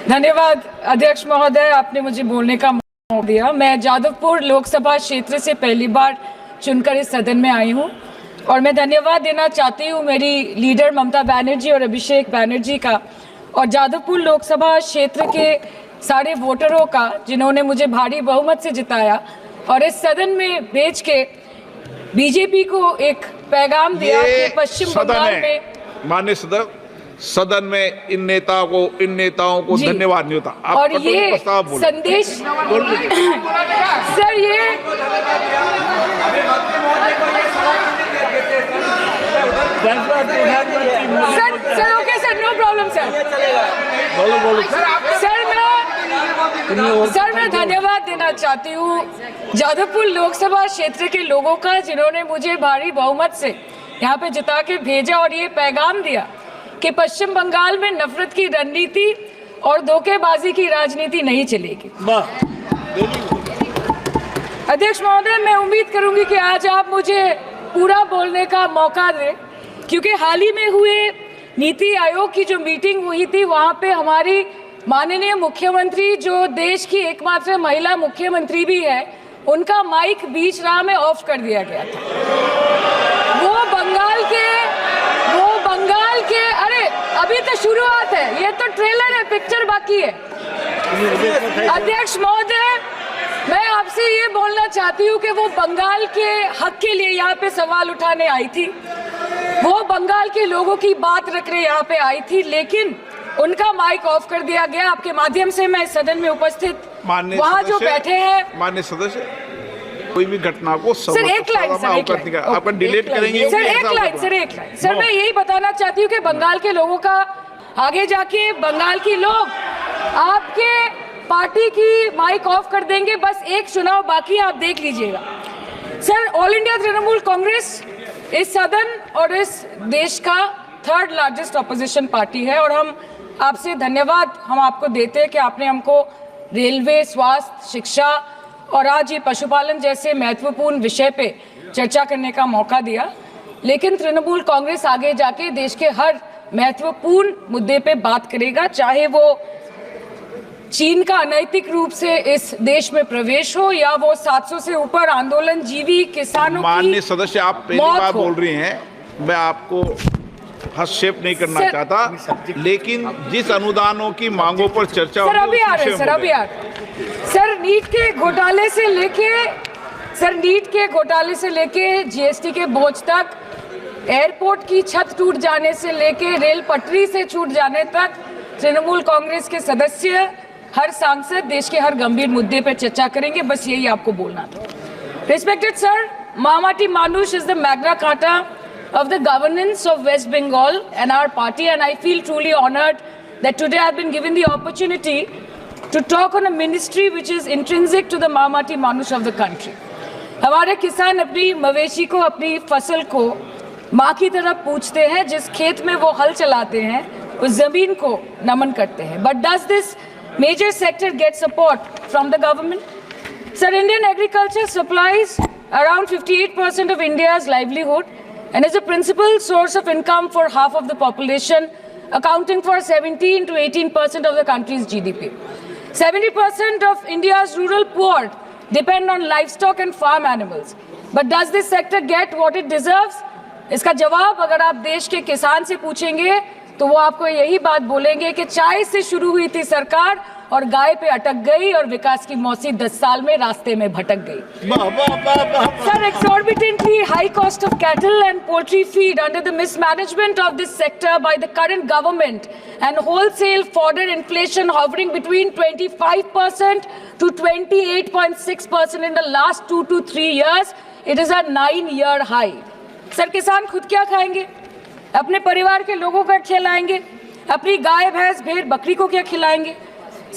धन्यवाद अध्यक्ष महोदय, आपने मुझे बोलने का मौका दिया। मैं जादवपुर लोकसभा क्षेत्र से पहली बार चुनकर इस सदन में आई हूं और मैं धन्यवाद देना चाहती हूं मेरी लीडर ममता बनर्जी और अभिषेक बनर्जी का और जादवपुर लोकसभा क्षेत्र के सारे वोटरों का जिन्होंने मुझे भारी बहुमत से जिताया और इस सदन में भेज के बीजेपी को एक पैगाम दिया कि पश्चिम बंगाल में माननीय सदन में इन नेताओं को धन्यवाद नहीं होता। आप और ये संदेश सर ये sir okay sir, no problem sir. Sir मैं धन्यवाद देना चाहती हूँ जादवपुर लोकसभा क्षेत्र के लोगों का जिन्होंने मुझे भारी बहुमत से यहाँ पे जिता के भेजा और ये पैगाम दिया कि पश्चिम बंगाल में नफरत की रणनीति और धोखेबाजी की राजनीति नहीं चलेगी। अध्यक्ष महोदय, मैं उम्मीद करूंगी कि आज आप मुझे पूरा बोलने का मौका दें, क्योंकि हाल ही में हुए नीति आयोग की जो मीटिंग हुई थी वहां पे हमारी माननीय मुख्यमंत्री, जो देश की एकमात्र महिला मुख्यमंत्री भी है, उनका माइक बीच राह में ऑफ कर दिया गया था। वो बंगाल के अरे अभी तो शुरुआत है, ये तो ट्रेलर है, पिक्चर बाकी है। अध्यक्ष महोदय, मैं आपसे ये बोलना चाहती हूँ कि वो बंगाल के हक के लिए यहाँ पे सवाल उठाने आई थी, वो बंगाल के लोगों की बात रखने यहाँ पे आई थी, लेकिन उनका माइक ऑफ कर दिया गया। आपके माध्यम से मैं सदन में उपस्थित वहाँ जो बैठे हैं माननीय सदस्य, कोई भी घटना को सर एक लाइन आपका डिलीट करेंगे सर, एक लाइन सर मैं यही बताना चाहती हूँ कि बंगाल के लोगों का आगे जाके बंगाल के लोग आपके पार्टी की माइक ऑफ कर देंगे। बस एक चुनाव बाकी, आप देख लीजिएगा। Sir, all India Trinamool Congress इस सदन और इस देश का थर्ड लार्जेस्ट ऑपोजिशन पार्टी है और हम आपसे धन्यवाद हम आपको देते हैं कि आपने हमको रेलवे, स्वास्थ्य, शिक्षा और आज ये पशुपालन जैसे महत्वपूर्ण विषय पे चर्चा करने का मौका दिया। लेकिन तृणमूल कांग्रेस आगे जाके देश के हर महत्वपूर्ण मुद्दे पे बात करेगा, चाहे वो चीन का अनैतिक रूप से इस देश में प्रवेश हो या वो 700 से ऊपर आंदोलन जीवी किसानों की। माननीय सदस्य, आप पहली बार बोल रही हैं, मैं आपको हस्तक्षेप नहीं करना चाहता, लेकिन जिस अनुदानों की मांगों पर चर्चा सर अभी आ रहे सर नीट के घोटाले से लेके जीएसटी के बोझ तक, एयरपोर्ट की छत टूट जाने से लेके रेल पटरी से छूट जाने तक तृणमूल कांग्रेस के सदस्य, हर सांसद देश के हर गंभीर मुद्दे पर चर्चा करेंगे। बस यही आपको बोलना था। Respected sir, Mamati Manush is the Magna Carta of the governance of West Bengal and our party, and I feel truly honored that today I've been given the opportunity to talk on a ministry which is intrinsic to the Mamati Manush of the country. हमारे किसान अपनी मवेशी को, अपनी फसल को माँ की तरफ पूछते हैं, जिस खेत में वो हल चलाते हैं उस जमीन को नमन करते हैं। But does this major sector get support from the government? Sir, Indian agriculture supplies around 58% of India's livelihood and is a principal source of income for half of the population, accounting for 17 to 18% of the country's GDP. 70% of India's rural poor depend on livestock and farm animals. But does this sector get what it deserves? इसका जवाब अगर आप देश के किसान से पूछेंगे तो वो आपको यही बात बोलेंगे कि चाय से शुरू हुई थी सरकार और गाय पे अटक गई और विकास की मौसी 10 साल में रास्ते में भटक गई। Sir, exorbitantly high cost of cattle and poultry feed under the mismanagement of this sector by the current government and wholesale fodder inflation hovering between 25% to 28.6% in the last 2 to 3 years, it is a 9-year high. Sir, किसान खुद क्या खाएंगे? अपने परिवार के लोगों का खिलाएंगे? अपनी गाय, भैंस, भेड़, बकरी को क्या खिलाएंगे?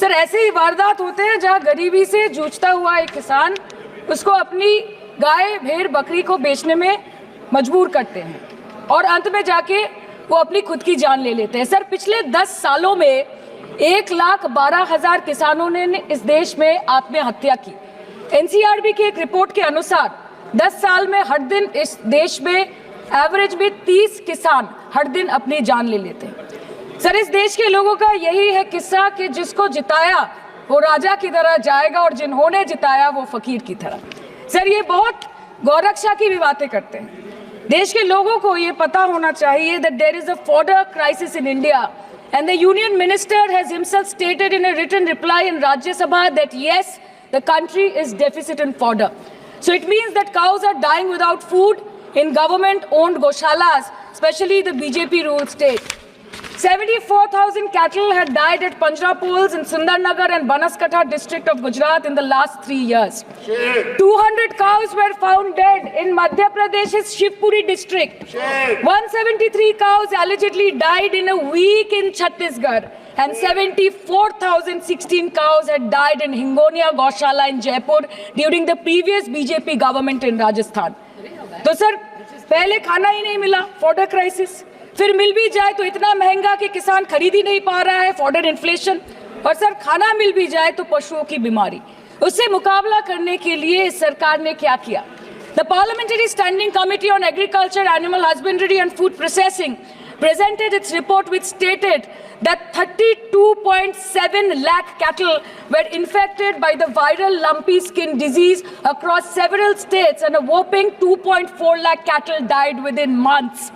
सर, ऐसे ही वारदात होते हैं जहां गरीबी से जूझता हुआ एक किसान उसको अपनी गाय, भेड़, बकरी को बेचने में मजबूर करते हैं और अंत में जाके वो अपनी खुद की जान ले लेते हैं। सर, पिछले 10 सालों में 1,12,000 किसानों ने इस देश में आत्महत्या की। एनसीआरबी की एक रिपोर्ट के अनुसार 10 साल में हर दिन इस देश में एवरेज में 30 किसान हर दिन अपनी जान ले लेते हैं। सर, इस देश के लोगों का यही है किस्सा कि जिसको जिताया वो राजा की तरह जाएगा और जिन्होंने जिताया वो फकीर की तरह। सर, ये बहुत गौरक्षा की भी बातें करते हैं। देश के लोगों को ये पता होना चाहिए that there is a fodder crisis in India, and the Union Minister has himself stated in a written reply in Rajya Sabha that yes, the country is deficit in fodder. So it means that cows are dying without food in government-owned goshalas, especially the BJP-ruled state. 74,000 cattle had died at Panjrapols in Sundarnagar and Banaskantha district of Gujarat in the last 3 years. 200 cows were found dead in Madhya Pradesh's Shivpuri district. 173 cows allegedly died in a week in Chhattisgarh. And 74,016 cows had died in Hingonia Gaushala in Jaipur during the previous BJP government in Rajasthan. तो sir, पहले खाना ही नहीं मिला, fodder crisis, फिर मिल भी जाए तो इतना महंगा कि किसान खरीद ही नहीं पा रहा है, फॉडर इन्फ्लेशन, और सर खाना मिल भी जाए तो पशुओं की बीमारी। उससे मुकाबला करने के लिए इस सरकार ने क्या किया? The Parliamentary Standing Committee on Agriculture, Animal Husbandry and Food Processing presented its report which stated that 32.7 lakh cattle were infected by the viral lumpy skin disease across several states and a whopping 2.4 lakh cattle died within months.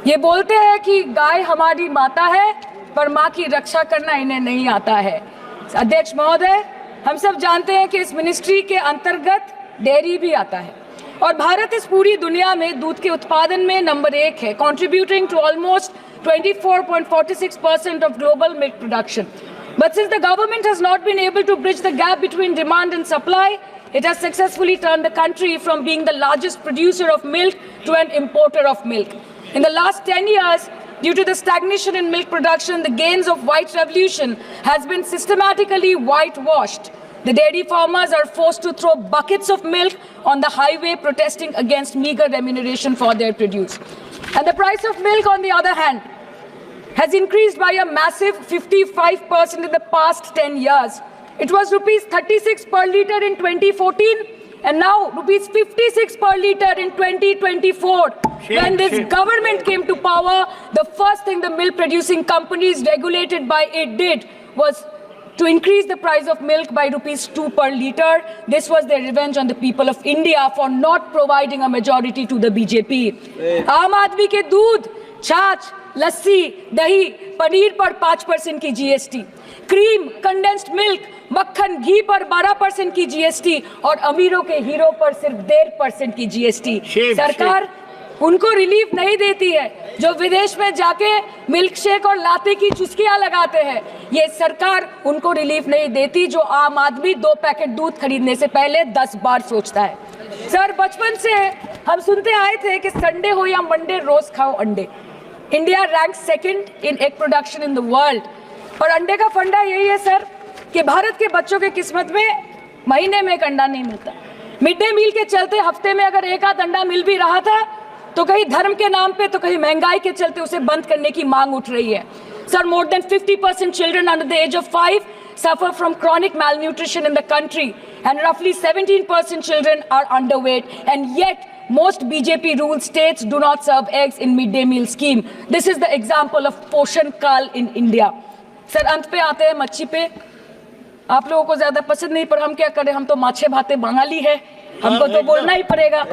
ये बोलते हैं कि गाय हमारी माता है पर माँ की रक्षा करना इन्हें नहीं आता है। अध्यक्ष महोदय, हम सब जानते हैं कि इस मिनिस्ट्री के अंतर्गत डेयरी भी आता है और भारत इस पूरी दुनिया में दूध के उत्पादन में नंबर 1 है, contributing to almost 24.46% of global milk production. But since the government has not been able to bridge the gap between demand and supply, it has successfully turned the country from being the largest producer of milk to an importer of milk. In the last 10 years, due to the stagnation in milk production, the gains of white revolution has been systematically whitewashed. The dairy farmers are forced to throw buckets of milk on the highway protesting against meager remuneration for their produce. And the price of milk, on the other hand, has increased by a massive 55% in the past 10 years. It was rupees 36 per litre in 2014 and now rupees 56 per litre in 2024. When this government came to power, the first thing the milk producing companies regulated by it did was to increase the price of milk by rupees 2 per litre. This was their revenge on the people of India for not providing a majority to the BJP. आम आदमी के दूध, छाछ, लस्सी, दही, पनीर पर 5% की GST, cream, condensed milk, मक्खन, घी पर 12% की GST और अमीरों के हीरो पर सिर्फ 1.5% की GST। सरकार उनको रिलीफ नहीं देती है जो विदेश में जाके मिल्क शेक और लाते की चुस्कियां लगाते हैं। ये सरकार उनको रिलीफ नहीं देती जो आम आदमी 2 पैकेट दूध खरीदने से पहले 10 बार सोचता है। सर, बचपन से हम सुनते आए थे कि संडे हो या मंडे रोज खाओ अंडे। India rank 2nd in egg production in the world. और अंडे का फंडा यही है सर कि भारत के बच्चों के किस्मत में महीने में एक अंडा नहीं मिलता। मिड डे मील के चलते हफ्ते में अगर एक आध अंडा मिल भी रहा था तो कहीं धर्म के नाम पे तो कहीं महंगाई के चलते उसे बंद करने की मांग उठ रही है। Sir, more than 50% children under the age of 5 suffer from chronic malnutrition in the country and roughly 17% children are underweight, and yet most BJP ruled states do not serve eggs in midday meal scheme. This is the example of Poshan Kal in India. Sir, अंत पे आते हैं मच्छी पे। आप लोगों को ज्यादा पसंद नहीं पर हम क्या करें, हम तो माछे भाते बंगाली है, हमको तो बोलना ही पड़ेगा।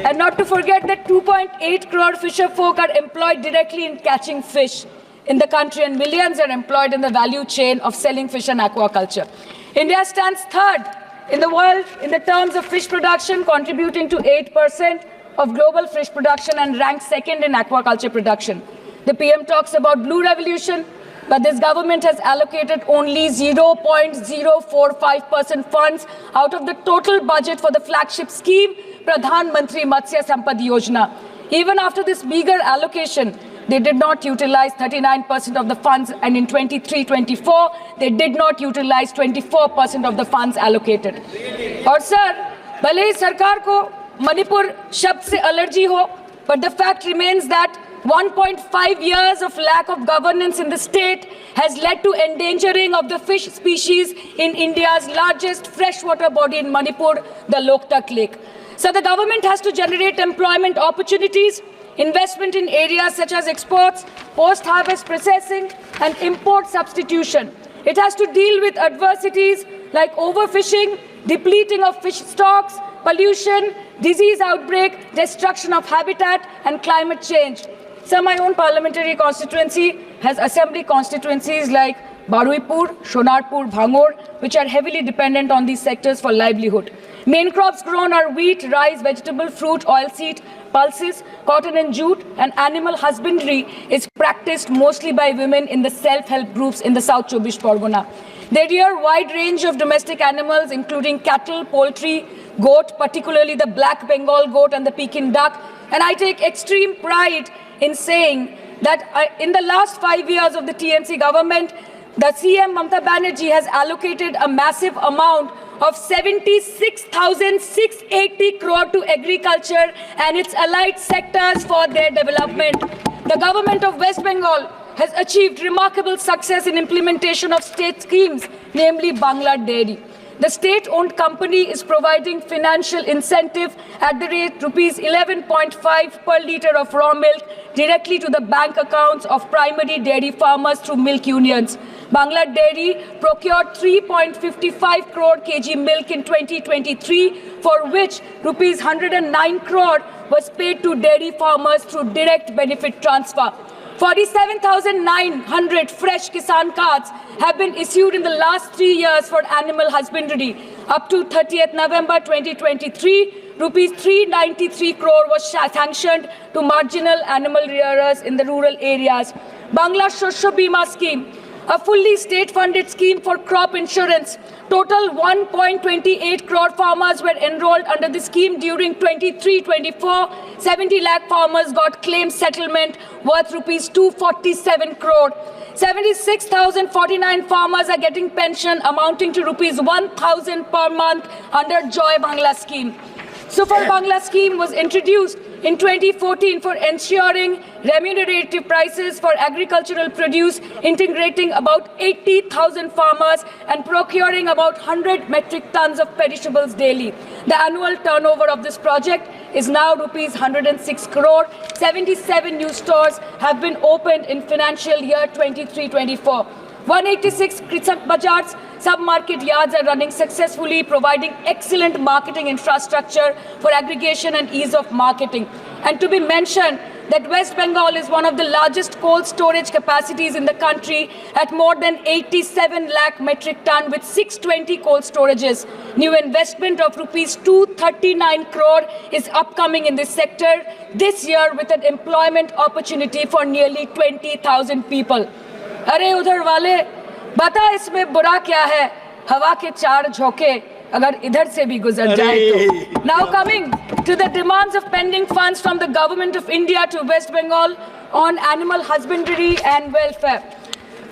And not to forget that 2.8 crore fisher folk are employed directly in catching fish in the country and millions are employed in the value chain of selling fish and aquaculture. India stands 3rd in the world in the terms of fish production, contributing to 8% of global fish production and ranks 2nd in aquaculture production. The PM talks about blue revolution, but this government has allocated only 0.045% funds out of the total budget for the flagship scheme, Pradhan Mantri Matsya Sampad Yojana. Even after this meager allocation, they did not utilize 39% of the funds, and in 23-24, they did not utilize 24% of the funds allocated. और sir, भले ही सरकार को मणिपुर शब्द से allergy हो, but the fact remains that 1.5 years of lack of governance in the state has led to endangering of the fish species in India's largest freshwater body in Manipur, the Loktak Lake. So the government has to generate employment opportunities, investment in areas such as exports, post-harvest processing, and import substitution. It has to deal with adversities like overfishing, depleting of fish stocks, pollution, disease outbreak, destruction of habitat, and climate change. So my own parliamentary constituency has assembly constituencies like Baruipur, Sonarpur, Bhangor, which are heavily dependent on these sectors for livelihood. Main crops grown are wheat, rice, vegetable, fruit, oilseed, pulses, cotton and jute, and animal husbandry is practiced mostly by women in the self-help groups in the South Chobbish Pargona. They rear a wide range of domestic animals, including cattle, poultry, goat, particularly the black Bengal goat and the Pekin duck. And I take extreme pride in saying that in the last 5 years of the TMC government, the CM Mamata Banerjee has allocated a massive amount of 76,680 crore to agriculture and its allied sectors for their development. The government of West Bengal has achieved remarkable success in implementation of state schemes, namely Bangla Dairy. The state-owned company is providing financial incentive at the rate rupees 11.5 per litre of raw milk directly to the bank accounts of primary dairy farmers through milk unions. Bangla Dairy procured 3.55 crore kg milk in 2023, for which rupees 109 crore was paid to dairy farmers through direct benefit transfer. 47,900 fresh Kisan cards have been issued in the last 3 years for animal husbandry. Up to 30th November 2023, rupees 393 crore was sanctioned to marginal animal rearers in the rural areas. Bangla Shosho Bima scheme, a fully state-funded scheme for crop insurance. Total 1.28 crore farmers were enrolled under the scheme during 23-24. 70 lakh farmers got claim settlement worth rupees 247 crore. 76,049 farmers are getting pension amounting to rupees 1,000 per month under Joy Bangla scheme. Super Bangla scheme was introduced in 2014 for ensuring remunerative prices for agricultural produce, integrating about 80,000 farmers and procuring about 100 metric tons of perishables daily. The annual turnover of this project is now rupees 106 crore. 77 new stores have been opened in financial year 23-24. 186 Krisak Bazars sub-market yards are running successfully, providing excellent marketing infrastructure for aggregation and ease of marketing. And to be mentioned that West Bengal is one of the largest cold storage capacities in the country at more than 87 lakh metric ton with 620 cold storages. New investment of rupees 239 crore is upcoming in this sector this year with an employment opportunity for nearly 20,000 people. अरे उधर वाले बता इसमें बुरा क्या है, हवा के चार झोंके अगर इधर से भी गुजर जाए तो. Now coming to the demands of pending funds from the Government of India to West Bengal on animal husbandry and welfare.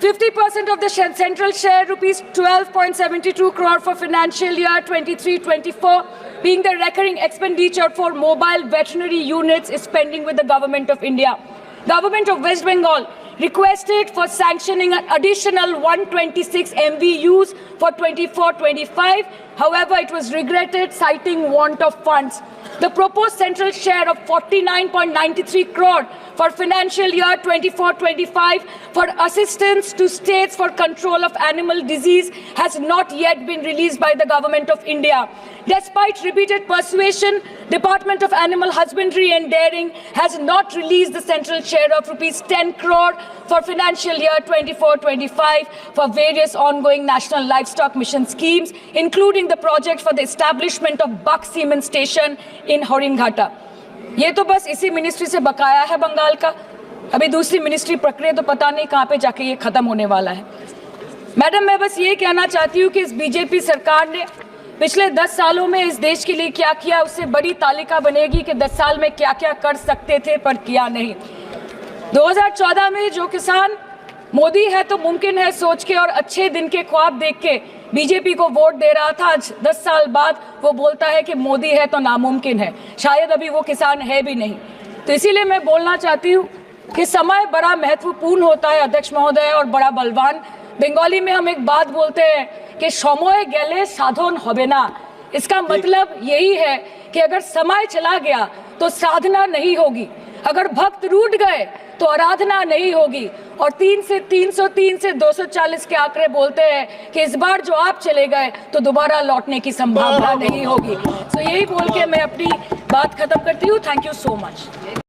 50% of the central share, rupees 12.72 crore for financial year 23-24, being the recurring expenditure for mobile veterinary units is pending with the Government of India. Government of West Bengal requested for sanctioning an additional 126 MVUs for 24-25. However, it was regretted, citing want of funds. The proposed central share of 49.93 crore for financial year 24-25 for assistance to states for control of animal disease has not yet been released by the Government of India. Despite repeated persuasion, Department of Animal Husbandry and Dairying has not released the central share of rupees 10 crore for financial year 24-25 for various ongoing national livestock mission schemes, including the project for the establishment of Buck Semen Station in Horinghata. ये तो बस इसी ministry से बकाया है बंगाल का. अभी दूसरी मिनिस्ट्री प्रक्रिया तो पता नहीं कहाँ पे जाके ये खत्म होने वाला है. मैडम, मैं बस ये कहना चाहती हूँ कि इस बीजेपी सरकार ने पिछले 10 सालों में इस देश के लिए क्या किया, उससे बड़ी तालिका बनेगी कि 10 साल में क्या क्या कर सकते थे पर किया नहीं. 2014 में जो किसान मोदी है तो मुमकिन है सोच के और अच्छे दिन के ख्वाब देख के बीजेपी को वोट दे रहा था, आज 10 साल बाद वो बोलता है कि मोदी है तो नामुमकिन है. शायद अभी वो किसान है भी नहीं. तो इसीलिए मैं बोलना चाहती हूँ कि समय बड़ा महत्वपूर्ण होता है अध्यक्ष महोदय और बड़ा बलवान. बंगाली में हम एक बात बोलते हैं कि समय गेले साधन होबे ना. इसका मतलब यही है कि अगर समय चला गया तो साधना नहीं होगी. अगर भक्त रूठ गए तो आराधना नहीं होगी। और 3 से 303 से 240 के आंकड़े बोलते हैं कि इस बार जो आप चले गए तो दोबारा लौटने की संभावना नहीं होगी। तो यही बोल के मैं अपनी बात खत्म करती हूँ। Thank you so much.